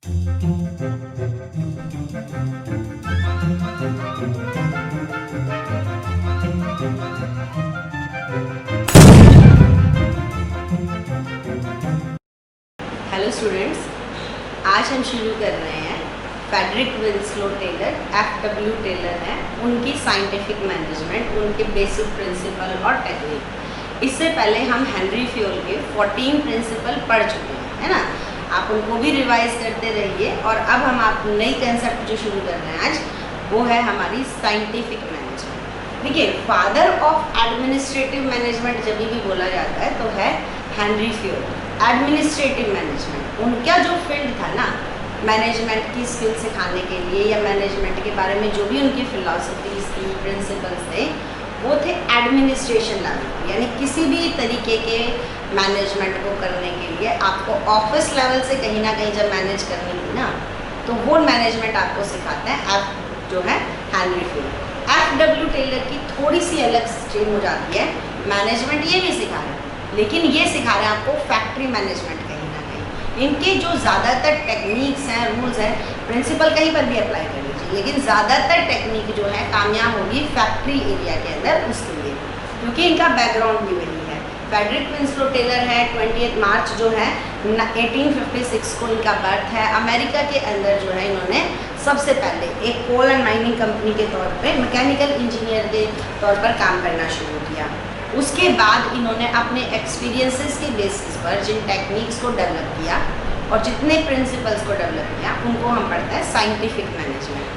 Hello students, आज हम शुरू कर रहे हैं Frederick Winslow Taylor, FW Taylor हैं, उनकी साइंटिफिक मैनेजमेंट, उनके बेसिक प्रिंसिपल और टेक्निक। इससे पहले हम हेनरी फ्योल के 14 प्रिंसिपल पढ़ चुके हैं, है ना। आप उनको भी रिवाइज करते रहिए। और अब हम आप नई कंसेप्ट जो शुरू कर रहे हैं आज, वो है हमारी साइंटिफिक मैनेजमेंट। देखिए, फादर ऑफ एडमिनिस्ट्रेटिव मैनेजमेंट जब भी बोला जाता है तो है हेनरी फ्योल। एडमिनिस्ट्रेटिव मैनेजमेंट, उनका जो फील्ड था ना, मैनेजमेंट की स्किल सिखाने के लिए या मैनेजमेंट के बारे में जो भी उनकी फिलॉसफीज थी, प्रिंसिपल्स थे, वो थे एडमिनिस्ट्रेशन लेवल। यानी किसी भी तरीके के मैनेजमेंट को करने के लिए आपको ऑफिस लेवल से कहीं ना कहीं जब मैनेज करनी थी ना, तो वो मैनेजमेंट आपको सिखाते हैं जो है हेनरी फ्योल। FW टेलर की थोड़ी सी अलग स्ट्रीम हो जाती है। मैनेजमेंट ये भी सिखा रहे हैं, लेकिन ये सिखा रहे हैं आपको फैक्ट्री मैनेजमेंट कहीं ना कहीं। इनके जो ज़्यादातर टेक्निक्स हैं, रूल्स हैं, प्रिंसिपल कहीं पर भी अप्लाई कर लीजिए, लेकिन ज़्यादातर टेक्निक जो है कामयाब होगी फैक्ट्री एरिया के अंदर, उसके लिए, क्योंकि इनका बैकग्राउंड भी वही है। फ्रेडरिक विंस्लो टेलर है, 20 मार्च जो है 1856 को इनका बर्थ है। अमेरिका के अंदर जो है इन्होंने सबसे पहले एक कोल एंड माइनिंग कंपनी के तौर पे मैकेनिकल इंजीनियर के तौर पर काम करना शुरू किया। उसके बाद इन्होंने अपने एक्सपीरियंसेस के बेसिस पर जिन टेक्निक्स को डेवलप किया और जितने प्रिंसिपल्स को डेवलप किया, उनको हम पढ़ते हैं साइंटिफिक मैनेजमेंट।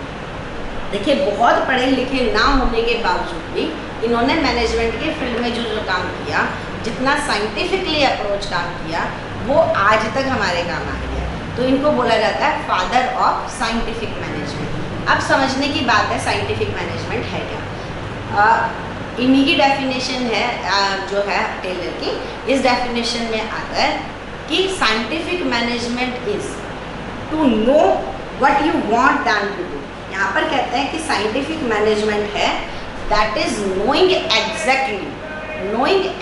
देखिए, बहुत पढ़े लिखे ना होने के बावजूद भी इन्होंने मैनेजमेंट के फील्ड में जो काम किया, जितना साइंटिफिकली अप्रोच काम किया, वो आज तक हमारे काम आ गया। तो इनको बोला जाता है फादर ऑफ साइंटिफिक मैनेजमेंट। अब समझने की बात है साइंटिफिक मैनेजमेंट है क्या। इन्हीं की डेफिनेशन है जो है टेलर की। इस डेफिनेशन में आता है कि scientific management is to know what you want them to do. यहाँ पर कहते हैं कि साइंटिफिक मैनेजमेंट है that is knowing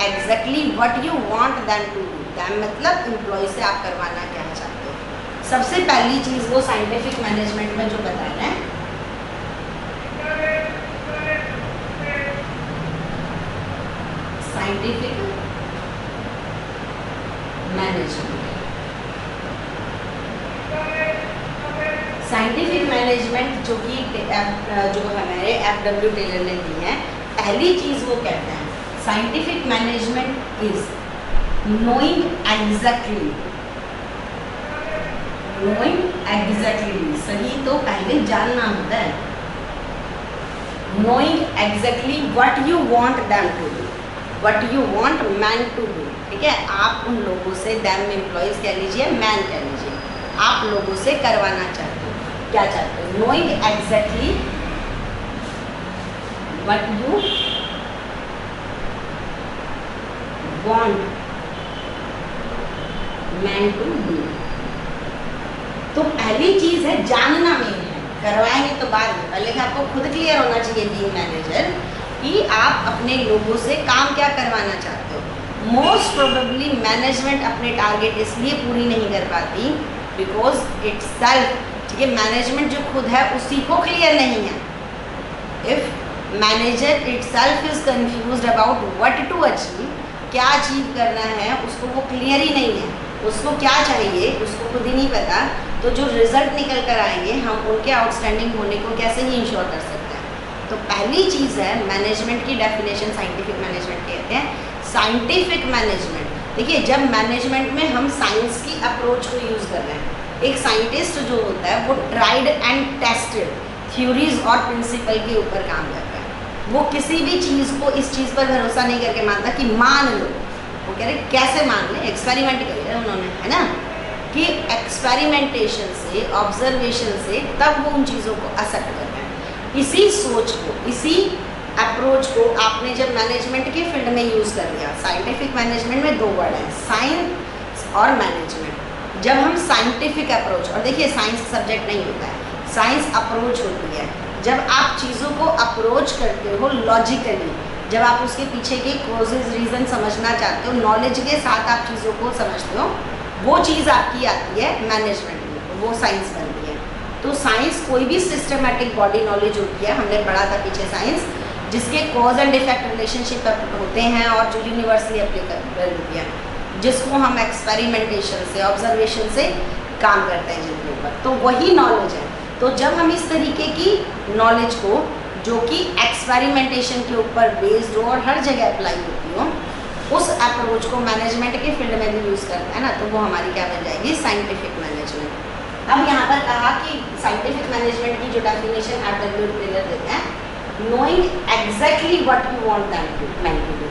exactly what you want them to do. Them मतलब एम्प्लॉय से आप करवाना क्या चाहते हो। सबसे पहली चीज़ वो साइंटिफिक मैनेजमेंट में जो बता रहे हैं, साइंटिफिक मैनेजमेंट। साइंटिफिक मैनेजमेंट जो कि जो हमारे FW टेलर ने दी है, पहली चीज वो कहते हैं scientific management is knowing exactly. सही तो पहले जानना होता है। Knowing exactly what you want them to do, what you want man to do. ठीक है, आप उन लोगों से, देम एम्प्लॉयज कह लीजिए, मैन कह लीजिए, आप लोगों से करवाना चाहते हो, क्या चाहते हो। Knowing exactly what you want man to do. तो पहली चीज है जानना मेन है, करवाएंगे तो बाद में, पहले आपको खुद क्लियर होना चाहिए बीइंग मैनेजर कि आप अपने लोगों से काम क्या करवाना चाहते हो। मोस्ट प्रोबेबली मैनेजमेंट अपने टारगेट इसलिए पूरी नहीं कर पाती बिकॉज इट्स सेल्फ, ठीक है, मैनेजमेंट जो खुद है उसी को क्लियर नहीं है। If manager itself is confused about what to achieve, क्या अचीव करना है उसको वो क्लियर ही नहीं है, उसको क्या चाहिए उसको खुद ही नहीं पता, तो जो रिजल्ट निकल कर आएंगे हम उनके आउटस्टैंडिंग होने को कैसे ही इंश्योर कर सकते हैं। तो पहली चीज़ है मैनेजमेंट की डेफिनेशन साइंटिफिक मैनेजमेंट कहते हैं। साइंटिफिक मैनेजमेंट, देखिए, जब मैनेजमेंट में हम साइंस की अप्रोच को यूज़ कर रहे हैं, एक साइंटिस्ट जो होता है वो ट्राइड एंड टेस्टेड थ्योरीज और प्रिंसिपल के ऊपर काम करता है। वो किसी भी चीज़ को इस चीज़ पर भरोसा नहीं करके मानता कि मान लो, वो कह रहे कैसे मान ले, एक्सपेरिमेंट करिए उन्होंने, है ना, कि एक्सपेरिमेंटेशन से, ऑब्जर्वेशन से तब वो उन चीज़ों को एक्सेप्ट करते हैं। इसी सोच को, इसी अप्रोच को आपने जब मैनेजमेंट के फील्ड में यूज़ कर लिया, साइंटिफिक मैनेजमेंट में दो वर्ड हैं, साइंस और मैनेजमेंट। जब हम साइंटिफिक अप्रोच, और देखिए साइंस सब्जेक्ट नहीं होता है, साइंस अप्रोच होती है। जब आप चीज़ों को अप्रोच करते हो लॉजिकली, जब आप उसके पीछे के कॉजेज रीज़न समझना चाहते हो, नॉलेज के साथ आप चीज़ों को समझते हो, वो चीज़ आपकी आती है मैनेजमेंट में। वो साइंस बनती है। तो साइंस कोई भी सिस्टमेटिक बॉडी नॉलेज होती है, हमने पढ़ा था पीछे साइंस, जिसके कॉज एंड इफेक्ट रिलेशनशिप होते हैं और जो यूनिवर्सली एप्लीकेबल होती है, जिसको हम एक्सपेरिमेंटेशन से, ऑब्जर्वेशन से काम करते हैं जिनके ऊपर, तो वही नॉलेज है। तो जब हम इस तरीके की नॉलेज को जो कि एक्सपेरिमेंटेशन के ऊपर बेस्ड हो और हर जगह अप्लाई होती हो, उस अप्रोच को मैनेजमेंट के फील्ड में भी यूज़ करते हैं ना, तो वो हमारी क्या बन जाएगी, साइंटिफिक मैनेजमेंट। अब यहाँ पर कहा कि साइंटिफिक मैनेजमेंट की जो डेफिनेशन FW टेलर देते हैं, knowing exactly what you want them to do.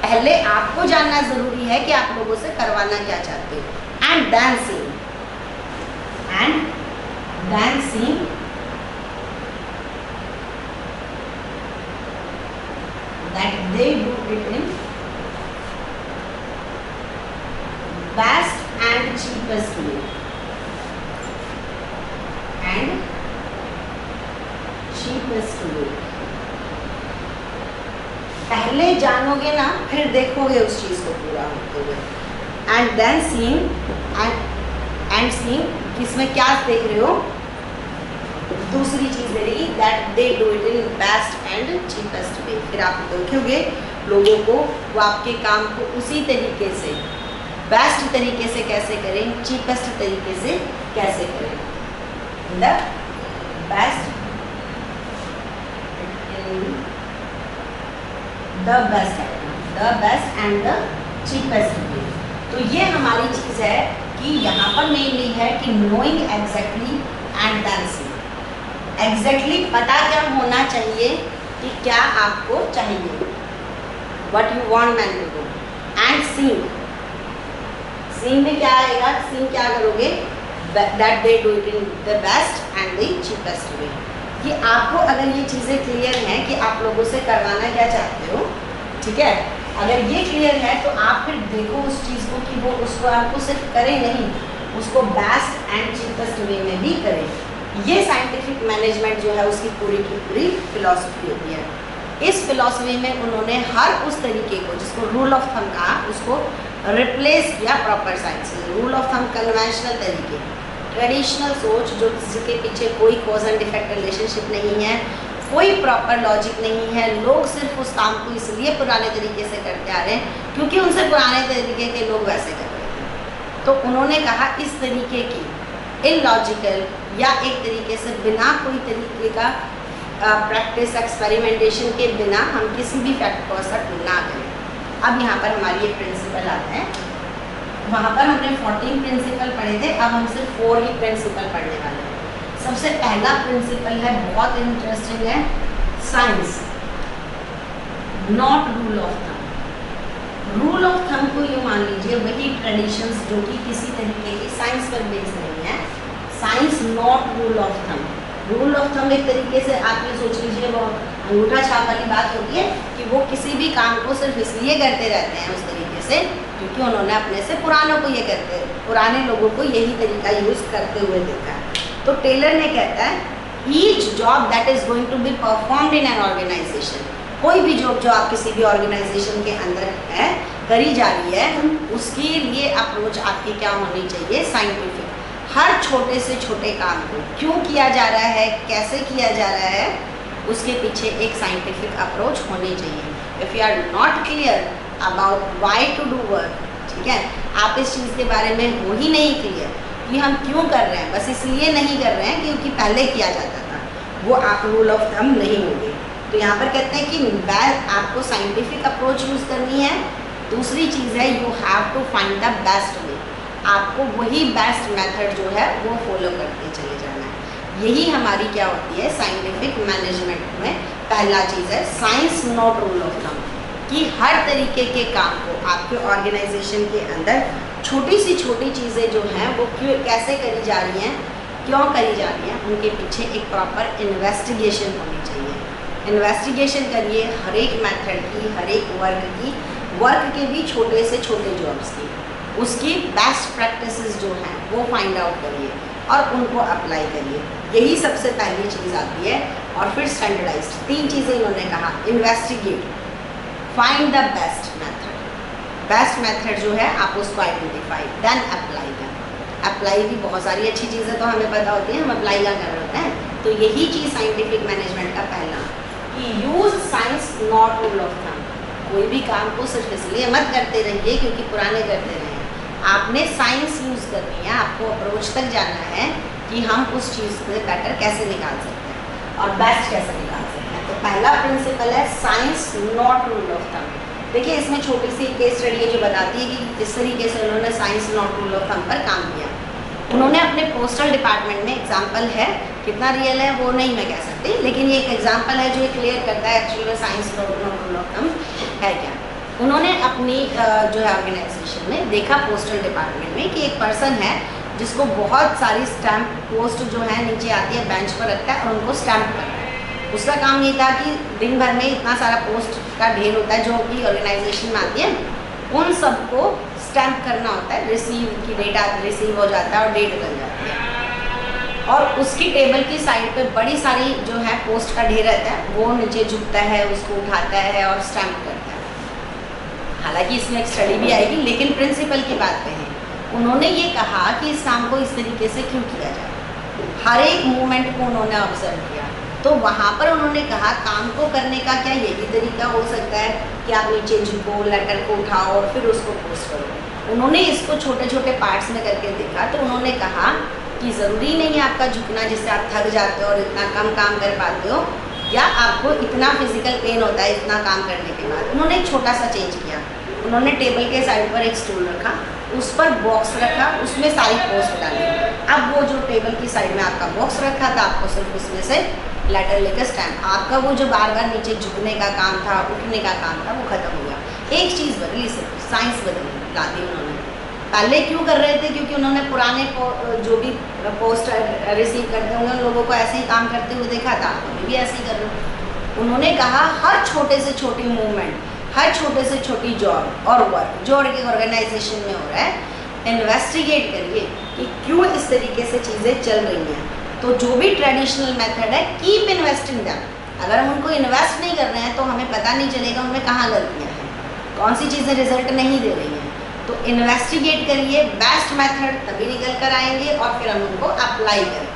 पहले आपको जानना ज़रूरी है कि आप लोगों से करवाना क्या चाहते हो, and then seeing that they do it in best and cheapest way, पहले जानोगे ना, फिर देखोगे उस चीज़ को पूरा होते हुए। एंड देन सीइंग इसमें क्या देख रहे हो, दूसरी चीज़ दे रही that they do it in best and cheapest way. फिर आप देखोगे लोगों को, वो आपके काम को उसी तरीके से, बेस्ट तरीके से कैसे करें, चीपेस्ट तरीके से कैसे करें, the best and the cheapest वे। तो ये हमारी चीज़ है कि यहाँ पर मेनली है कि knowing exactly and then seeing. Exactly पता क्या होना चाहिए कि क्या आपको चाहिए, what you want man to do, and seeing में क्या आएगा, सीइंग क्या करोगे, that they do it in the best and the cheapest way. कि आपको अगर ये चीज़ें क्लियर हैं कि आप लोगों से करवाना क्या चाहते हो, ठीक है, अगर ये क्लियर है तो आप फिर देखो उस चीज़ को कि वो उसको आपको सिर्फ करें नहीं, उसको बेस्ट एंड चीपेस्ट वे में भी करें। ये साइंटिफिक मैनेजमेंट जो है उसकी पूरी की पूरी फिलॉसफी होती है। इस फिलॉसफी में उन्होंने हर उस तरीके को, जिसको रूल ऑफ थंब कहा, उसको रिप्लेस किया प्रॉपर साइंस से। रूल ऑफ थंब कन्वेंशनल तरीके, ट्रेडिशनल सोच, जो किसी के पीछे कोई कॉज एंड इफेक्ट रिलेशनशिप नहीं है, कोई प्रॉपर लॉजिक नहीं है, लोग सिर्फ उस काम को इसलिए पुराने तरीके से करते आ रहे हैं क्योंकि उनसे पुराने तरीके के लोग वैसे कर रहे थे। तो उन्होंने कहा इस तरीके की इलॉजिकल या एक तरीके से बिना कोई तरीके का प्रैक्टिस, एक्सपेरिमेंटेशन के बिना हम किसी भी फैक्ट को एक्सेप्ट ना करें। अब यहाँ पर हमारी ये प्रिंसिपल आते हैं, वहाँ पर हमने 14 प्रिंसिपल पढ़े थे, अब हम सिर्फ 4 ही प्रिंसिपल पढ़ने वाले हैं। सबसे पहला प्रिंसिपल है, बहुत इंटरेस्टिंग है, science not rule of thumb. Rule of thumb को ये मान लीजिए वही ट्रेडिशंस जो कि किसी तरीके की साइंस पर बेस्ड नहीं है, science not rule of thumb. Rule of thumb एक तरीके से आप ये सोच लीजिए वो अंगूठा छाप वाली बात होती है कि वो किसी भी काम को सिर्फ इसलिए करते रहते हैं उस तरीके से क्योंकि उन्होंने अपने से पुरानों को ये करते, पुराने लोगों को यही तरीका यूज़ करते हुए देखा है। तो टेलर ने कहता है each job that is going to be performed in an organization, कोई भी जॉब जो आप किसी भी ऑर्गेनाइजेशन के अंदर है करी जा रही है, उसके लिए अप्रोच आपकी क्या होनी चाहिए, साइंटिफिक। हर छोटे से छोटे काम को क्यों किया जा रहा है, कैसे किया जा रहा है, उसके पीछे एक साइंटिफिक अप्रोच होनी चाहिए। If you are not clear about why to do work, ठीक है, आप इस चीज़ के बारे में हो ही नहीं क्लियर कि हम क्यों कर रहे हैं, बस इसलिए नहीं कर रहे हैं क्योंकि पहले किया जाता था, वो आप रूल ऑफ थंब नहीं होंगे। तो यहाँ पर कहते हैं कि आपको साइंटिफिक अप्रोच यूज़ करनी है। दूसरी चीज़ है you have to find the best way, आपको वही बेस्ट मेथड जो है वो फॉलो करते चले जाना है। यही हमारी क्या होती है साइंटिफिक मैनेजमेंट में पहला चीज़ है, science not rule of thumb, कि हर तरीके के काम को आपके ऑर्गेनाइजेशन के अंदर छोटी सी छोटी चीज़ें जो हैं वो क्यों कैसे करी जा रही हैं, क्यों करी जा रही हैं, उनके पीछे एक प्रॉपर इन्वेस्टिगेशन होनी चाहिए। इन्वेस्टिगेशन करिए हर एक मेथड की, हर एक वर्क के भी छोटे से छोटे जॉब्स की, उसकी बेस्ट प्रैक्टिसेस जो हैं वो फाइंड आउट करिए और उनको अप्लाई करिए। यही सबसे पहली चीज़ आती है। और फिर स्टैंडर्डाइज्ड, 3 चीज़ें इन्होंने कहा, investigate, find the best method, best method जो है आप उसको identify, then apply them. Apply भी बहुत सारी अच्छी चीज़ें तो हमें पता होती है, हम अप्लाई क्या कर रहे होते हैं। तो यही चीज़ साइंटिफिक मैनेजमेंट का पहला कि use science not rule of thumb. कोई भी काम को सिर्फ इसलिए मत करते रहिए क्योंकि पुराने करते रहे, आपने साइंस यूज़ करनी है, आपको अप्रोच तक जाना है कि हम उस चीज़ से बेटर कैसे निकाल सकते हैं और बेस्ट कैसे निकाल सकते हैं। तो पहला प्रिंसिपल है science not rule of thumb. देखिए इसमें छोटी सी केस स्टडी है जो बताती है कि किस तरीके से उन्होंने science not rule of thumb पर काम किया। उन्होंने अपने पोस्टल डिपार्टमेंट में एग्जाम्पल है, कितना रियल है वो नहीं मैं कह सकती, लेकिन ये एक एग्जाम्पल है जो ये क्लियर करता है एक्चुअली में science not rule of thumb है क्या। उन्होंने अपनी जो है ऑर्गेनाइजेशन में देखा पोस्टल डिपार्टमेंट में कि एक पर्सन है जिसको बहुत सारी स्टैम्प पोस्ट जो है नीचे आती है बेंच पर रखता है और उनको स्टैम्प करता है। उसका काम ये था कि दिन भर में इतना सारा पोस्ट का ढेर होता है जो भी ऑर्गेनाइजेशन में आती है, उन सबको स्टैम्प करना होता है, रिसीव की डेट रिसीव हो जाता है और डेट बन जाती है। और उसकी टेबल की साइड पे बड़ी सारी जो है पोस्ट का ढेर रहता है, वो नीचे झुकता है, उसको उठाता है और स्टैम्प करता है। हालांकि इसमें एक स्टडी भी आएगी, लेकिन प्रिंसिपल की बात पे है। उन्होंने ये कहा कि इस काम को इस तरीके से क्यों किया जाए, हर एक मूवमेंट को उन्होंने ऑब्जर्व किया। तो वहाँ पर उन्होंने कहा काम को करने का क्या ये भी तरीका हो सकता है कि आप नीचे झुको, लेटर को उठाओ और फिर उसको पोस्ट करो। उन्होंने इसको छोटे छोटे पार्ट्स में करके देखा, तो उन्होंने कहा कि ज़रूरी नहीं है आपका झुकना जिससे आप थक जाते हो और इतना कम काम कर पाते हो, या आपको इतना फिजिकल पेन होता है इतना काम करने के बाद। उन्होंने एक छोटा सा चेंज किया, उन्होंने टेबल के साइड पर एक स्टूल रखा, उस पर बॉक्स रखा, उसमें सारी पोस्ट डाली। अब वो जो टेबल की साइड में आपका बॉक्स रखा था, आपको सिर्फ उसमें से लेटर लेकर स्टैम्प, आपका वो जो बार बार नीचे झुकने का काम था, उठने का काम था, वो खत्म हो गया। एक चीज़ बदली, सिर्फ साइंस बदली ला दी उन्होंने। पहले क्यों कर रहे थे, क्योंकि उन्होंने पुराने जो भी पोस्ट रिसीव करते होंगे उन लोगों को ऐसे ही काम करते हुए देखा था, अभी भी ऐसे ही कर रहे हो। उन्होंने कहा हर छोटे से छोटी मूवमेंट, हर छोटे से छोटी जॉब और वर्क जो एक ऑर्गेनाइजेशन में हो रहा है, इन्वेस्टिगेट करिए कि क्यों इस तरीके से चीज़ें चल रही हैं। तो जो भी ट्रेडिशनल मेथड है, कीप इन्वेस्टिंग दैम। अगर हम उनको इन्वेस्ट नहीं कर रहे हैं तो हमें पता नहीं चलेगा उनमें कहाँ गलतियाँ हैं, कौन सी चीज़ें रिजल्ट नहीं दे रही हैं। तो इन्वेस्टिगेट करिए, बेस्ट मेथड तभी निकल कर आएंगे और फिर हम उनको अप्लाई करें।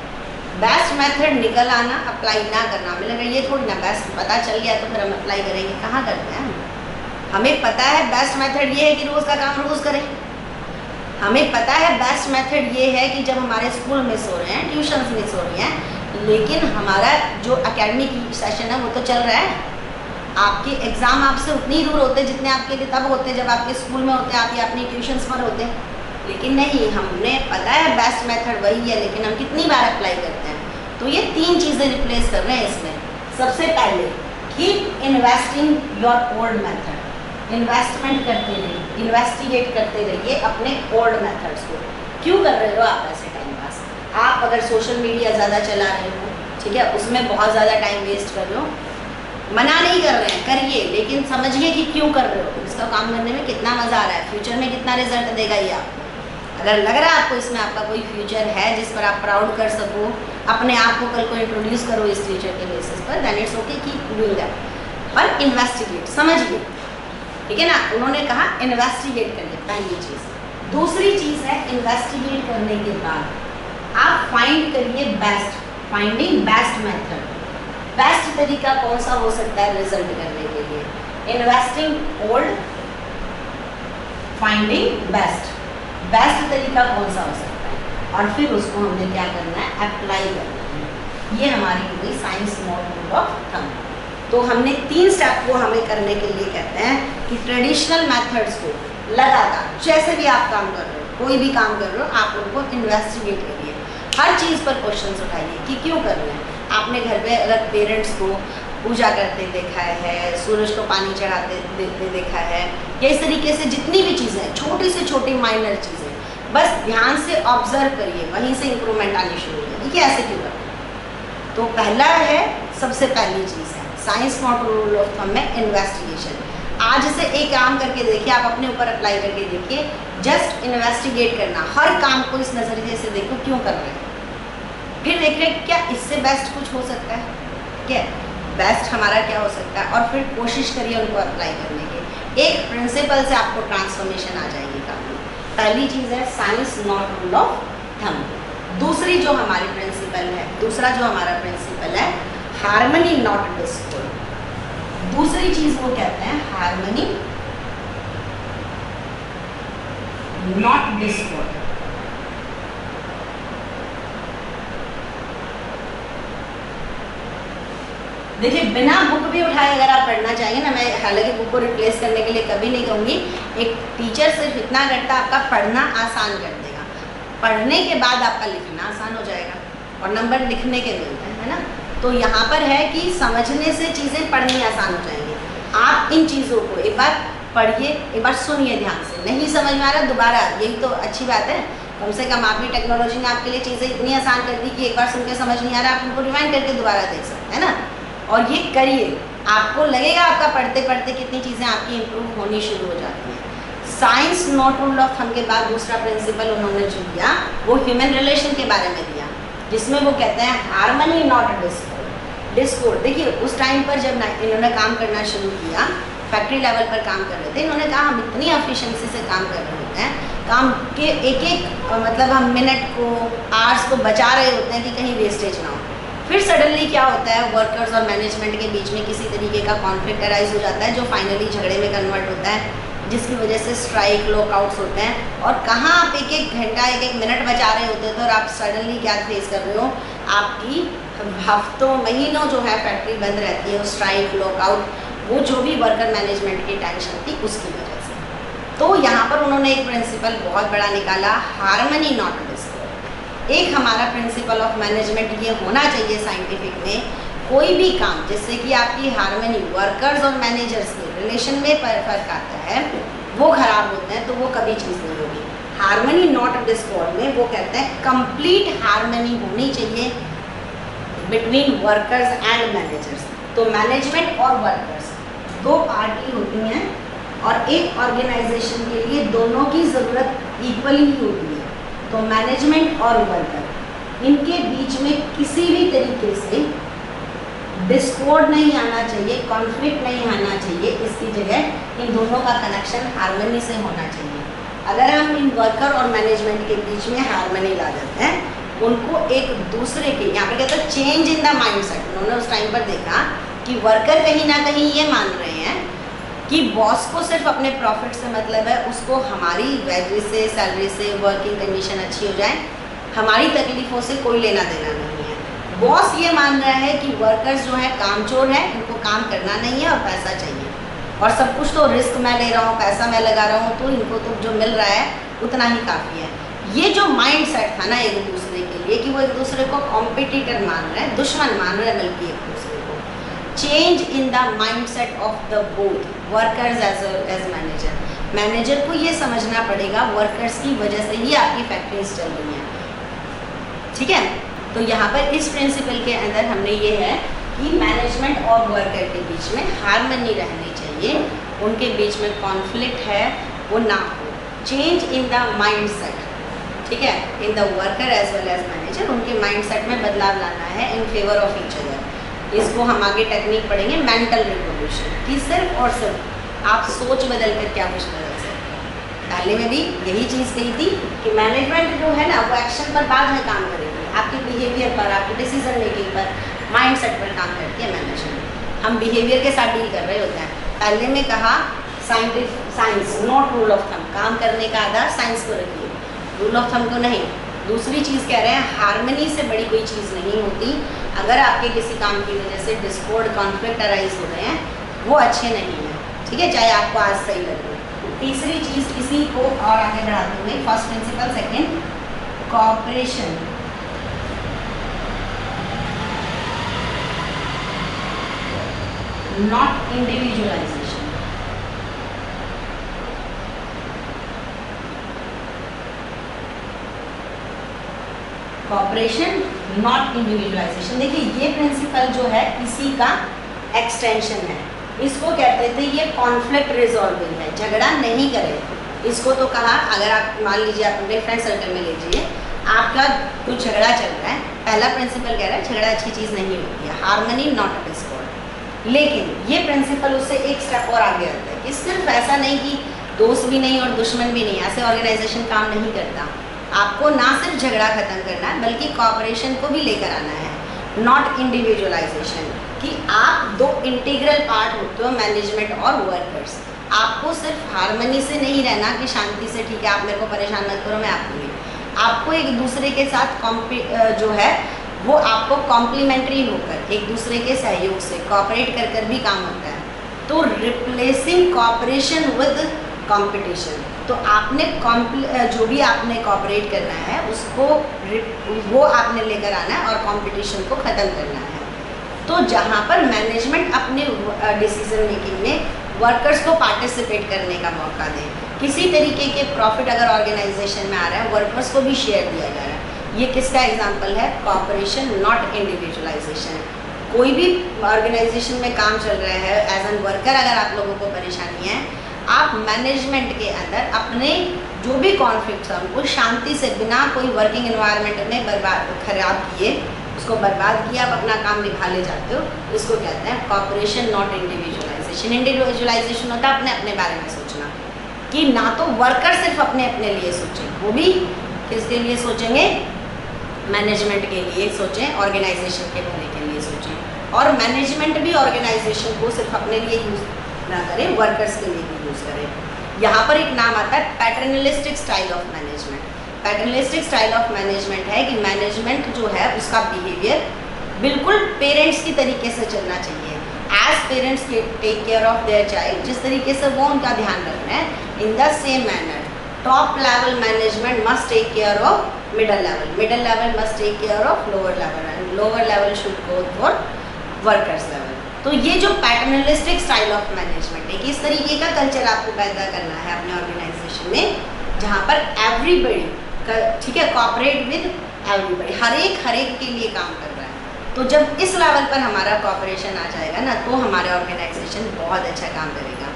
बेस्ट मेथड निकल आना, अप्लाई ना करना, हमें लगा ये थोड़ी ना बेस्ट पता चल गया तो फिर हम अप्लाई करेंगे, कहाँ करते हैं। हमें पता है बेस्ट मेथड ये है कि रोज़ का काम रोज़ करें। हमें पता है बेस्ट मेथड ये है कि जब हमारे स्कूल मिस हो रहे हैं, ट्यूशन्स मिस हो रही हैं, लेकिन हमारा जो एकेडमिक सेशन है वो तो चल रहा है। आपके एग्ज़ाम आपसे उतनी दूर होते हैं जितने आपके लिए तब होते हैं जब आपके स्कूल में होते हैं, आप या अपनी ट्यूशन्स पर होते हैं। लेकिन नहीं, हमने पता है बेस्ट मेथड वही है, लेकिन हम कितनी बार अप्लाई करते हैं। तो ये 3 चीज़ें रिप्लेस कर रहे हैं इसमें। सबसे पहले keep investing your old method, investment करते रहिए, इन्वेस्टिगेट करते रहिए अपने ओल्ड मेथड्स को। क्यों कर रहे हो आप ऐसे टाइम पास? आप अगर सोशल मीडिया ज़्यादा चला रहे हो, ठीक है, उसमें बहुत ज़्यादा टाइम वेस्ट कर रहे हो, मना नहीं कर रहे हैं, करिए, लेकिन समझिए कि क्यों कर रहे हो, इसका काम करने में कितना मज़ा आ रहा है, फ्यूचर में कितना रिजल्ट देगा ये आपको। अगर लग रहा है आपको इसमें आपका कोई फ्यूचर है जिस पर आप प्राउड कर सको, अपने आप को कल को इंट्रोड्यूस करो इस फ्यूचर के बेसिस पर, then it's okay keep doing that, पर इन्वेस्टिगेट, समझिए, ठीक है ना। उन्होंने कहा इन्वेस्टिगेट करिए, पहली चीज़। दूसरी चीज़ है इन्वेस्टिगेट करने के बाद आप फाइंड करिए best, finding best method. Best तरीका कौन सा हो सकता है रिजल्ट करने के लिए? Investing old, finding best. Best तरीका कौन सा हो सकता है, और फिर उसको हमने क्या करना है, अप्लाई करना है। ये हमारी हो गई science not rule of thumb. तो हमने 3 स्टेप को हमें करने के लिए कहते हैं कि ट्रेडिशनल मेथड्स को लगातार जैसे भी आप काम कर रहे हो, कोई भी काम कर रहे हो, आप उनको इन्वेस्टिगेट करिए, हर चीज़ पर क्वेश्चंस उठाइए कि क्यों कर रहे हैं। आपने घर पे अगर पेरेंट्स को पूजा करते देखा है, सूरज को पानी चढ़ाते देते देखा है, या इस तरीके से जितनी भी चीज़ें, छोटी से छोटी माइनर चीज़ें, बस ध्यान से ऑब्जर्व करिए, वहीं से इंप्रूवमेंट आनी शुरू हो जाएगी कि ऐसे क्यों करते हैं। तो पहला है, सबसे पहली चीज़ है science not rule of thumb में इन्वेस्टिगेशन। आज से एक काम करके देखिए, आप अपने ऊपर अप्लाई करके देखिए, जस्ट इन्वेस्टिगेट करना, हर काम को इस नज़रिए से देखो क्यों कर रहे हैं, फिर देख रहे क्या इससे बेस्ट कुछ हो सकता है, क्या बेस्ट हमारा क्या हो सकता है, और फिर कोशिश करिए उनको अप्लाई करने के। एक प्रिंसिपल से आपको ट्रांसफॉर्मेशन आ जाएगी काम में। पहली चीज़ है science not rule of thumb. दूसरी जो हमारी प्रिंसिपल है, दूसरा जो हमारा प्रिंसिपल है हार्मनी नॉट डिस्कॉर्ड। दूसरी चीज वो कहते हैं हार्मनी नॉट डिस्कॉर्ड। देखिए बिना बुक भी उठाए अगर आप पढ़ना चाहिए ना, मैं हालांकि बुक को रिप्लेस करने के लिए कभी नहीं कहूँगी, एक टीचर सिर्फ इतना करता आपका पढ़ना आसान कर देगा, पढ़ने के बाद आपका लिखना आसान हो जाएगा और नंबर लिखने के मिलते हैं, है ना। तो यहाँ पर है कि समझने से चीज़ें पढ़नी आसान हो जाएंगी। आप इन चीज़ों को एक बार पढ़िए, एक बार सुनिए ध्यान से, नहीं समझ में आ रहा दोबारा, यही तो अच्छी बात है। कम से कम आपकी टेक्नोलॉजी ने आपके लिए चीज़ें इतनी आसान कर दी कि एक बार सुन के समझ नहीं आ रहा, आप उनको रिवाइंड करके दोबारा देख सकते हैं ना। और ये करिए, आपको लगेगा आपका पढ़ते पढ़ते कितनी चीज़ें आपकी इम्प्रूव होनी शुरू हो जाती हैं। Science not rule of thumb के बाद दूसरा प्रिंसिपल उन्होंने जो दिया वो ह्यूमन रिलेशन के बारे में दिया, जिसमें वो कहते हैं हार्मनी नॉट डिस्कॉर्ड। डिस्कॉर्ड देखिए उस टाइम पर जब इन्होंने काम करना शुरू किया, फैक्ट्री लेवल पर काम कर रहे थे, इन्होंने कहा हम इतनी एफिशिएंसी से काम कर रहे होते हैं, काम के एक एक मतलब हम मिनट को आवर्स को बचा रहे होते हैं कि कहीं वेस्टेज ना हो। फिर सडनली क्या होता है, वर्कर्स और मैनेजमेंट के बीच में किसी तरीके का कॉन्फ्लिक्ट अराइज हो जाता है जो फाइनली झगड़े में कन्वर्ट होता है, जिसकी वजह से स्ट्राइक लॉकआउट्स होते हैं। और कहाँ आप एक एक घंटा एक एक मिनट बचा रहे होते थे और आप सडनली क्या फेस कर रहे हो, आपकी हफ्तों महीनों जो है फैक्ट्री बंद रहती है, स्ट्राइक लॉकआउट, वो जो भी वर्कर मैनेजमेंट की टेंशन थी उसकी वजह से। तो यहाँ पर उन्होंने एक प्रिंसिपल बहुत बड़ा निकाला, हार्मनी नॉट डिस्कॉर्ड। एक हमारा प्रिंसिपल ऑफ मैनेजमेंट ये होना चाहिए साइंटिफिक में, कोई भी काम जिससे कि आपकी हार्मनी वर्कर्स और मैनेजर्स के रिलेशन में फर्क आता है वो खराब होते हैं, तो वो कभी चीज़ नहीं होगी। हार्मनी नॉट डिस्कॉर्ड में वो कहते हैं कंप्लीट हार्मनी होनी चाहिए बिटवीन वर्कर्स एंड मैनेजर्स। तो मैनेजमेंट और वर्कर्स दो पार्टी होती हैं और एक ऑर्गेनाइजेशन के लिए दोनों की ज़रूरत इक्वली ही होती है। तो मैनेजमेंट और वर्कर इनके बीच में किसी भी तरीके से डिस्कॉर्ड नहीं आना चाहिए, कॉन्फ्लिक्ट नहीं आना चाहिए, इसकी जगह इन दोनों का कनेक्शन हार्मनी से होना चाहिए। अगर हम इन वर्कर और मैनेजमेंट के बीच में हार्मनी ला देते हैं, उनको एक दूसरे के, यहाँ पर कहते हैं चेंज इन द माइंडसेट। उन्होंने उस टाइम पर देखा कि वर्कर कहीं ना कहीं ये मान रहे हैं कि बॉस को सिर्फ अपने प्रॉफिट से मतलब है, उसको हमारी वैल्यू से, सैलरी से, वर्किंग कंडीशन अच्छी हो जाए, हमारी तकलीफ़ों से कोई लेना देना नहीं है। बॉस ये मान रहा है कि वर्कर्स जो है कामचोर है, इनको काम करना नहीं है और पैसा चाहिए, और सब कुछ तो रिस्क मैं ले रहा हूँ, पैसा मैं लगा रहा हूँ, तो इनको तो जो मिल रहा है उतना ही काफ़ी है। ये जो माइंड सेट था ना एक दूसरे के लिए कि वो एक दूसरे को कॉम्पिटिटर मान रहे हैं, दुश्मन मान रहे हैं बल्कि एक दूसरे को, change in the mind set of the both workers as well as manager. Manager को ये समझना पड़ेगा वर्कर्स की वजह से ही आपकी फैक्ट्रीज चल रही हैं, ठीक है। तो यहाँ पर इस प्रिंसिपल के अंदर हमने ये है कि मैनेजमेंट और वर्कर के बीच में हार्मनी रहनी चाहिए, उनके बीच में कॉन्फ्लिक्ट है वो ना हो। Change in the mind set, ठीक है, in the worker as well as manager, उनके माइंड सेट में बदलाव लाना है in favour of each other. इसको हम आगे टेक्निक पढ़ेंगे मेंटल रिवोल्यूशन, कि सिर्फ और सिर्फ आप सोच बदल कर क्या कुछ बदल सकते। पहले में भी यही चीज़ कही थी कि मैनेजमेंट जो है ना वो एक्शन पर बाद में काम करेगी, आपके बिहेवियर पर, आपके डिसीजन मेकिंग पर, माइंड सेट पर काम करती है मैनेजमेंट। हम बिहेवियर के साथ डील कर रहे होते हैं। पहले में कहा science not rule of thumb, काम करने का आधार साइंस को रखिए, रूल ऑफ थंब को नहीं। दूसरी चीज़ कह रहे हैं हार्मनी से बड़ी कोई चीज़ नहीं होती। अगर आपके किसी काम की वजह से डिस्कॉर्ड कॉन्फ्लिक्ट अराइज हो रहे हैं वो अच्छे नहीं हैं, ठीक है, चाहे आपको आज सही लगे। तीसरी चीज़ इसी को और आगे बढ़ाते हुए, first principle, second cooperation, not individualisation. Cooperation not individualisation. देखिए ये प्रिंसिपल जो है इसी का एक्सटेंशन है। इसको कहते थे ये कॉन्फ्लिक्ट रिजॉल्विंग है, झगड़ा नहीं करें। इसको तो कहा, अगर आप मान लीजिए आप अपने फ्रेंड सर्कल में लीजिए, आपका कुछ झगड़ा चल रहा है, पहला प्रिंसिपल कह रहा है झगड़ा अच्छी चीज़ नहीं होती है, हार्मनी नॉट डिस्कॉर्ड। लेकिन ये प्रिंसिपल उससे एक स्टेप और आगे आता है कि सिर्फ ऐसा नहीं कि दोस्त भी नहीं और दुश्मन भी नहीं, ऐसे ऑर्गेनाइजेशन काम नहीं करता। आपको ना सिर्फ झगड़ा खत्म करना है बल्कि कॉपरेशन को भी लेकर आना है, नॉट इंडिविजुअलाइजेशन, कि आप दो इंटीग्रल पार्ट होते हो मैनेजमेंट और वर्कर्स। आपको सिर्फ हार्मनी से नहीं रहना कि शांति से ठीक है आप मेरे को परेशान मत करो मैं आपको नहीं, आपको एक दूसरे के साथ जो है वो आपको कॉम्प्लीमेंट्री होकर एक दूसरे के सहयोग से कॉपरेट कर कर भी काम होता है। तो रिप्लेसिंग कॉपरेशन विद कंपटीशन, तो आपने जो भी आपने कॉपरेट करना है उसको वो आपने लेकर आना है और कंपटीशन को ख़त्म करना है। तो जहाँ पर मैनेजमेंट अपने डिसीजन मेकिंग में वर्कर्स को पार्टिसिपेट करने का मौका दें, किसी तरीके के प्रॉफिट अगर ऑर्गेनाइजेशन में आ रहा है वर्कर्स को भी शेयर दिया जा रहा है, ये किसका एग्जांपल है? Cooperation not individualization. कोई भी ऑर्गेनाइजेशन में काम चल रहा है एज एन वर्कर, अगर आप लोगों को परेशानी है, आप मैनेजमेंट के अंदर अपने जो भी कॉन्फ्लिक्ट्स हैं उनको शांति से बिना कोई वर्किंग एनवायरनमेंट में खराब किए उसको बर्बाद किए आप अपना काम निभा ले जाते हो। इसको कहते हैं कॉपरेशन नॉट इंडिविजुअलाइजेशन। इंडिविजुअलाइजेशन होता है अपने अपने बारे में सोचना, कि ना तो वर्कर सिर्फ अपने अपने लिए सोचें, वो भी किसके लिए सोचेंगे? मैनेजमेंट के लिए सोचें, ऑर्गेनाइजेशन के भले के लिए सोचें, और मैनेजमेंट भी ऑर्गेनाइजेशन को सिर्फ अपने लिए यूज़ ना करें, वर्कर्स के लिए भी यूज़ करें। यहाँ पर एक नाम आता है paternalistic style of management. Paternalistic style of management है कि मैनेजमेंट जो है उसका बिहेवियर बिल्कुल पेरेंट्स की तरीके से चलना चाहिए। As parents take care of their child, जिस तरीके से वो उनका ध्यान रख रहे हैं, in the same manner top level management must take care of middle level, middle level must take care of lower level, and lower level should go for workers level. तो ये जो पैटर्नलिस्टिक स्टाइल ऑफ मैनेजमेंट है, इस तरीके का culture आपको पैदा करना है अपने ऑर्गेनाइजेशन में, जहाँ पर एवरीबडी ठीक है कॉपरेट विद एवरीबडी, हर एक के लिए काम कर रहा है। तो जब इस लेवल पर हमारा कॉपरेशन आ जाएगा ना, तो हमारे ऑर्गेनाइजेशन बहुत अच्छा काम करेगा,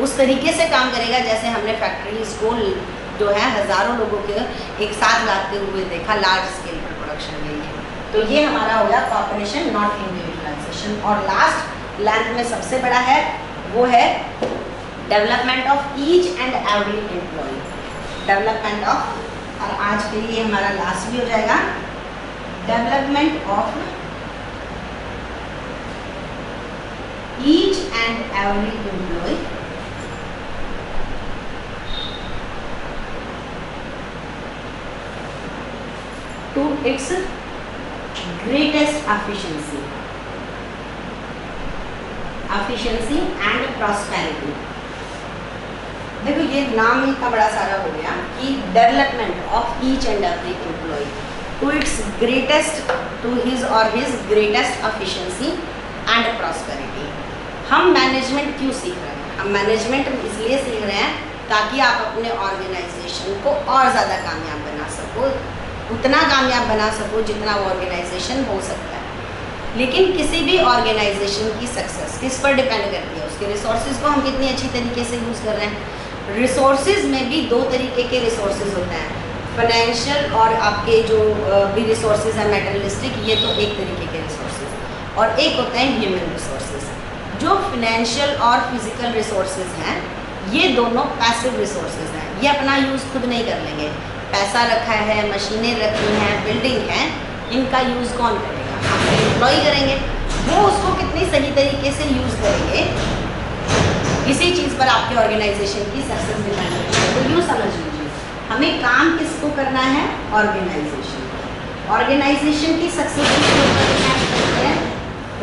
उस तरीके से काम करेगा जैसे हमने फैक्ट्रीज को जो है हज़ारों लोगों के एक साथ लाते हुए देखा लार्ज स्केल पर प्रोडक्शन के लिए। तो ये हमारा हो गया कॉपरेशन नॉट इंडिविजुअलाइजेशन। और लास्ट लेंथ में सबसे बड़ा है वो है development of each and every employee. Development of, और आज के लिए हमारा लास्ट भी हो जाएगा, development of each and every employee to its greatest efficiency and prosperity. देखो ये नाम ही का बड़ा सारा हो गया कि development of each and every employee to its greatest, to his और his greatest efficiency and prosperity. हम मैनेजमेंट क्यों सीख रहे हैं? हम मैनेजमेंट इसलिए सीख रहे हैं ताकि आप अपने ऑर्गेनाइजेशन को और ज़्यादा कामयाब बना सको, उतना कामयाब बना सको जितना वो ऑर्गेनाइजेशन हो सकता है। लेकिन किसी भी ऑर्गेनाइजेशन की सक्सेस किस पर डिपेंड करती है? उसके रिसोर्सेज को हम कितनी अच्छी तरीके से यूज़ कर रहे हैं। रिसोर्सेज में भी दो तरीके के रिसोर्सेज होते हैं, फाइनेंशियल और आपके जो भी रिसोर्सेज हैं मेटेरियलिस्टिक, ये तो एक तरीके के रिसोर्सेज, और एक होते हैं ह्यूमन रिसोर्सेज। जो फाइनेंशियल और फिजिकल रिसोर्सेज हैं ये दोनों पैसिव रिसोर्सेज हैं, ये अपना यूज़ खुद नहीं कर लेंगे। पैसा रखा है, मशीनें रखी हैं, बिल्डिंग हैं, इनका यूज़ कौन करेगा? आपके एम्प्लॉय करेंगे। वो उसको कितनी सही तरीके से यूज़ करेंगे, इसी चीज़ पर आपके ऑर्गेनाइजेशन की सक्सेस डिपेंड करती है। तो यूँ समझ लीजिए, हमें काम किसको करना है? ऑर्गेनाइजेशन। ऑर्गेनाइजेशन की सक्सेस करते हैं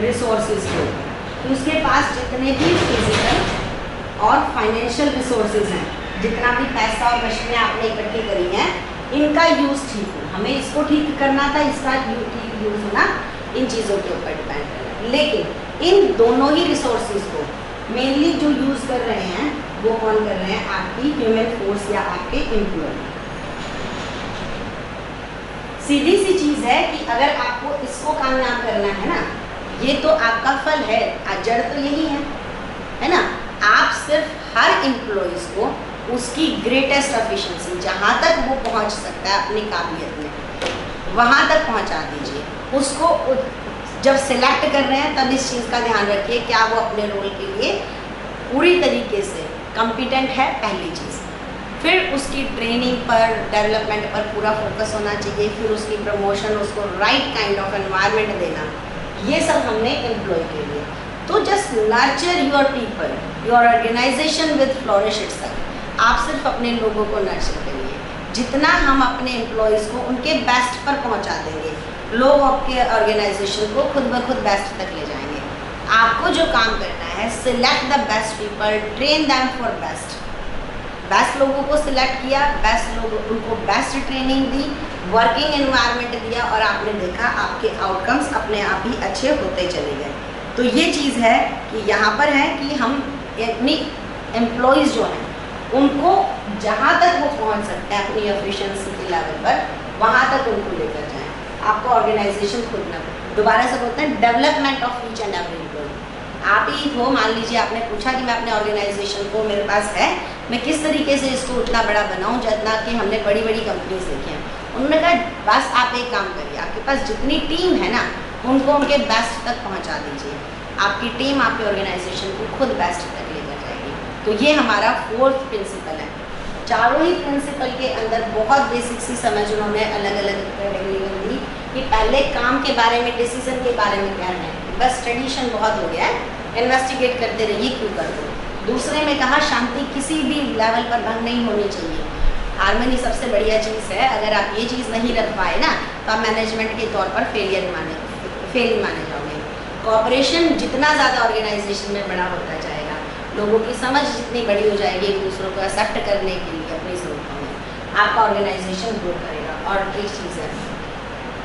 रिसोर्सेज को। तो उसके पास जितने भी फिजिकल और फाइनेंशियल रिसोर्सेज हैं, जितना भी पैसा और मशीनें आपने इकट्ठी करी हैं, इनका यूज़ ठीक हो। हमें इसको ठीक करना था, इसका ठीक यूज़ होना इन चीज़ों के ऊपर डिपेंड करना। लेकिन इन दोनों ही रिसोर्सेज को मेनली जो यूज़ कर रहे हैं वो कौन कर रहे हैं? आपकी ह्यूमन फोर्स या आपके एम्प्लॉय। सीधी सी चीज़ है कि अगर आपको इसको कामयाब करना है ना, ये तो आपका फल है, जड़ तो यही है ना। आप सिर्फ हर एम्प्लॉयज़ को उसकी ग्रेटेस्ट एफिशिएंसी जहाँ तक वो पहुँच सकता है अपनी काबिलियत में, वहाँ तक पहुँचा दीजिए उसको। जब सिलेक्ट कर रहे हैं तब इस चीज़ का ध्यान रखिए क्या वो अपने रोल के लिए पूरी तरीके से कॉम्पिटेंट है, पहली चीज़। फिर उसकी ट्रेनिंग पर, डेवलपमेंट पर पूरा फोकस होना चाहिए, फिर उसकी प्रमोशन, उसको राइट काइंड ऑफ एनवायरनमेंट देना, ये सब हमने एम्प्लॉय के लिए। तो just nurture your people, your organization with flourish itself. आप सिर्फ अपने लोगों को नर्चर करिए, जितना हम अपने एम्प्लॉयज़ को उनके बेस्ट पर पहुंचा देंगे, लोग आपके ऑर्गेनाइजेशन को खुद ब खुद बेस्ट तक ले जाएंगे। आपको जो काम करना है, select the best people, train them for best. Best लोगों को सिलेक्ट किया, बेस्ट लोग उनको बेस्ट ट्रेनिंग दी, वर्किंग एनवायरनमेंट दिया, और आपने देखा आपके आउटकम्स अपने आप ही अच्छे होते चले गए। तो ये चीज़ है कि यहाँ पर है कि हम अपनी एम्प्लॉयज़ जो हैं उनको जहाँ तक वो पहुँच सकते हैं अपनी एफिशिएंसी के लेवल पर, वहाँ तक उनको लेकर जाएँ। आपको ऑर्गेनाइजेशन खुद ना, दोबारा से बोलते हैं development of each and every employee. आप ही हो, मान लीजिए आपने पूछा कि मैं अपने ऑर्गेनाइजेशन को, मेरे पास है, मैं किस तरीके से इसको उतना बड़ा बनाऊं जितना कि हमने बड़ी बड़ी कंपनीज देखी हैं। उन्होंने कहा बस आप एक काम करिए, आपके पास जितनी टीम है ना उनको उनके बेस्ट तक पहुंचा दीजिए। आपकी टीम आपके ऑर्गेनाइजेशन को खुद बेस्ट तक लेकर जाएगी। तो ये हमारा 4th प्रिंसिपल है। चारों ही प्रिंसिपल के अंदर बहुत बेसिक सी समझ उन्होंने अलग अलग कैटेगरी दी कि पहले काम के बारे में, डिसीजन के बारे में क्या है, बस ट्रेडिशन बहुत हो गया है, इन्वेस्टिगेट करते रहिए क्यों कर दो। दूसरे में कहा शांति किसी भी लेवल पर भंग नहीं होनी चाहिए, हारमोनी सबसे बढ़िया चीज़ है। अगर आप ये चीज़ नहीं रख पाए ना तो आप मैनेजमेंट के तौर पर फेल माने जाओगे। कॉपरेशन जितना ज़्यादा ऑर्गेनाइजेशन में बड़ा होता जाएगा, लोगों की समझ जितनी बड़ी हो जाएगी एक दूसरों को एक्सेप्ट करने के लिए अपनी ज़रूरतों में, आपका ऑर्गेनाइजेशन ग्रो करेगा। और एक चीज़ है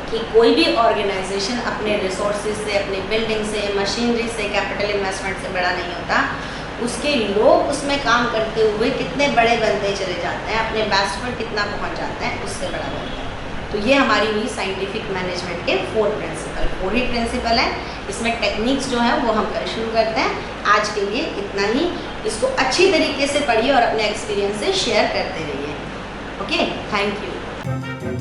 कि कोई भी ऑर्गेनाइजेशन अपने रिसोर्सेज से, अपनी बिल्डिंग से, मशीनरी से, कैपिटल इन्वेस्टमेंट से बड़ा नहीं होता। उसके लोग उसमें काम करते हुए कितने बड़े बनते चले जाते हैं, अपने बेस्ट पर कितना पहुंच जाते हैं, उससे बड़ा बनता है। तो ये हमारी हुई साइंटिफिक मैनेजमेंट के 4 प्रिंसिपल। 4 ही प्रिंसिपल हैं, इसमें टेक्निक्स जो है वो हम कर शुरू करते हैं। आज के लिए इतना ही। इसको अच्छी तरीके से पढ़िए और अपने एक्सपीरियंस से शेयर करते रहिए। Okay, thank you.